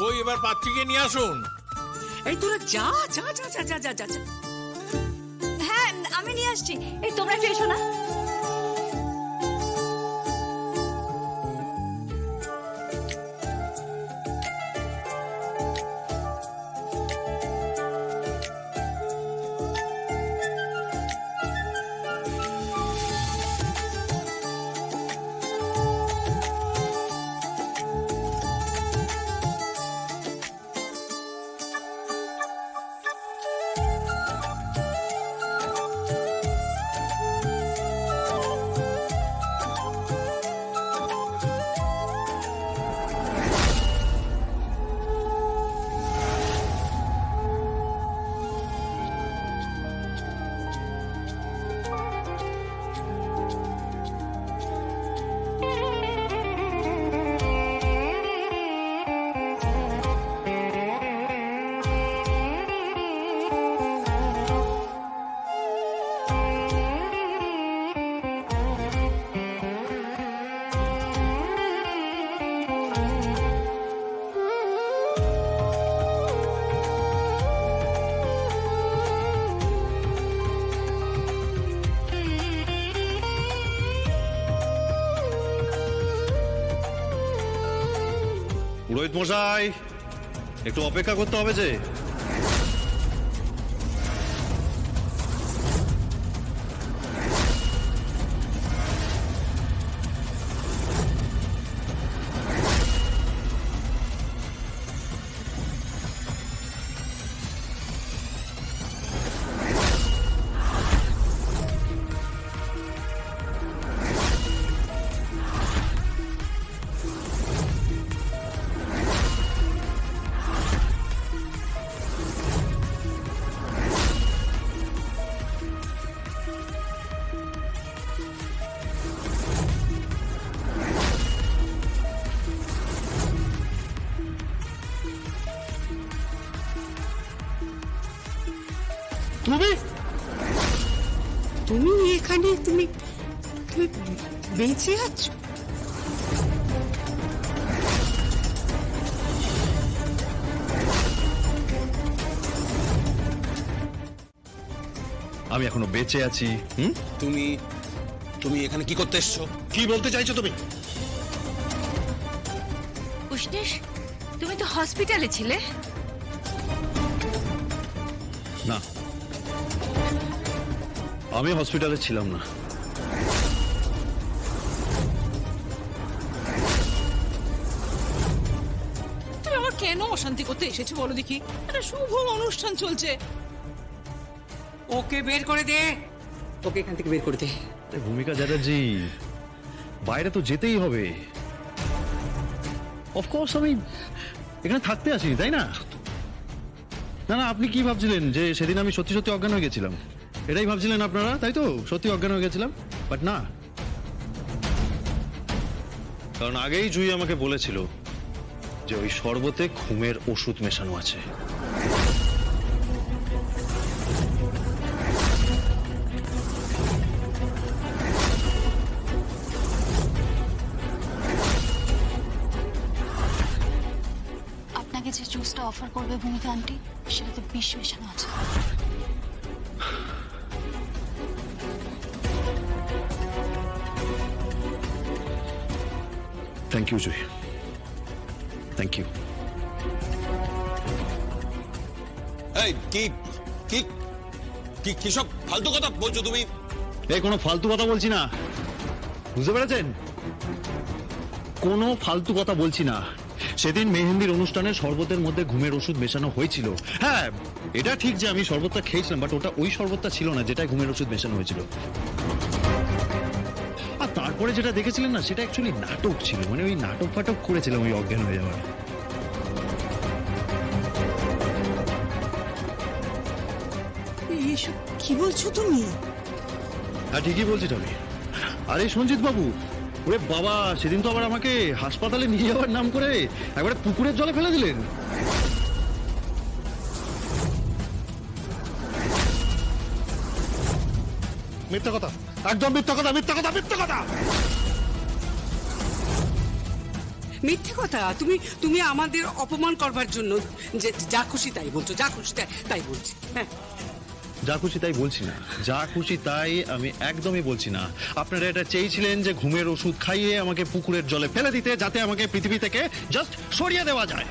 কই এবার পাত্রীকে নিয়ে আসুন। এই তোরা যা যা যা যা যা যা যা যা। হ্যাঁ আমি নিয়ে আসছি। এই তোমরা একটু এসো না। পুরোহিত মশাই, একটু অপেক্ষা করতে হবে যে। তুমি তুমি এখানে তুমি তুমি বেঁচে আছো? আমি এখনো বেঁচে আছি। তুমি তুমি এখানে কি করতে এসছো? কি বলতে চাইছো তুমি? উষ্ণেশ, তুমি তো হসপিটালে ছিলে। না, আমি হসপিটালে ছিলাম না। তুমি আমার কেন অশান্তি করতে এসেছো বলো দেখি? একটা শুভ অনুষ্ঠান চলছে। ওকে বের করে দে, ওকে এখান থেকে বের করে দে। ভূমিকা চ্যাটার্জি, বাইরে তো যেতেই হবে। অফকোর্স আমি এখানে থাকতে আসিনি, তাই না? না না, আপনি কি ভাবছিলেন যে সেদিন আমি সত্যি সত্যি অজ্ঞান হয়ে গেছিলাম? এটাই ভাবছিলেন আপনারা, তাই তো? সত্যি অজ্ঞান হয়ে গেছিলাম? বাট না, কারণ আগেই জুই আমাকে বলেছিল যে ওই শরবতে ঘুমের ওষুধ মেশানো আছে। আপনাকে যে জুসটা অফার করবে ভূমিকা আন্টি, সেটাতে বিষ মেশানো আছে। Thank you Jui, thank you. এই কি কি কি কি সব ফালতু কথা বলছো তুমি? এই কোনো ফালতু কথা বলছি না, বুঝতে পেরেছেন? কোনো ফালতু কথা বলছি না। সেদিন মেহেন্দির অনুষ্ঠানে শরবতের মধ্যে ঘুমের ওষুধ মেশানো হয়েছিল। হ্যাঁ, এটা ঠিক যে আমি শরবতটা খেয়েছিলাম, বাট ওটা ওই শরবতটা ছিল না যেটা ঘুমের ওষুধ মেশানো হয়েছিল। আর তারপরে যেটা দেখেছিলেন না, সেটা অ্যাকচুয়ালি নাটক ছিল। মানে ওই নাটক ফাটক করেছিলাম ওই অজ্ঞান হয়ে যাওয়ার। এসব কি বলছো তুমি? হ্যাঁ, ঠিকই বলছি টমি। আরে সঞ্জিত বাবু, ওরে বাবা, সেদিন তো আবার আমাকে হাসপাতালে নিয়ে যাওয়ার নাম করে একবারে পুকুরের জলে ফেলে দিলেন। মিথ্যা কথা, একদম মিথ্যা কথা, মিথ্যা কথা, মিথ্যা কথা। মিথ্যে কথা। তুমি আমাদের অপমান করবার জন্য যে যা খুশি তাই বলছো, যা খুশি তাই বলছি। হ্যাঁ, যা খুশি তাই বলছি না, যা খুশি তাই আমি একদমই বলছি না। আপনারা এটা চেয়েছিলেন যে ঘুমের ওষুধ খাইয়ে আমাকে পুকুরের জলে ফেলে দিতে, যাতে আমাকে পৃথিবী থেকে জাস্ট সরিয়ে দেওয়া যায়।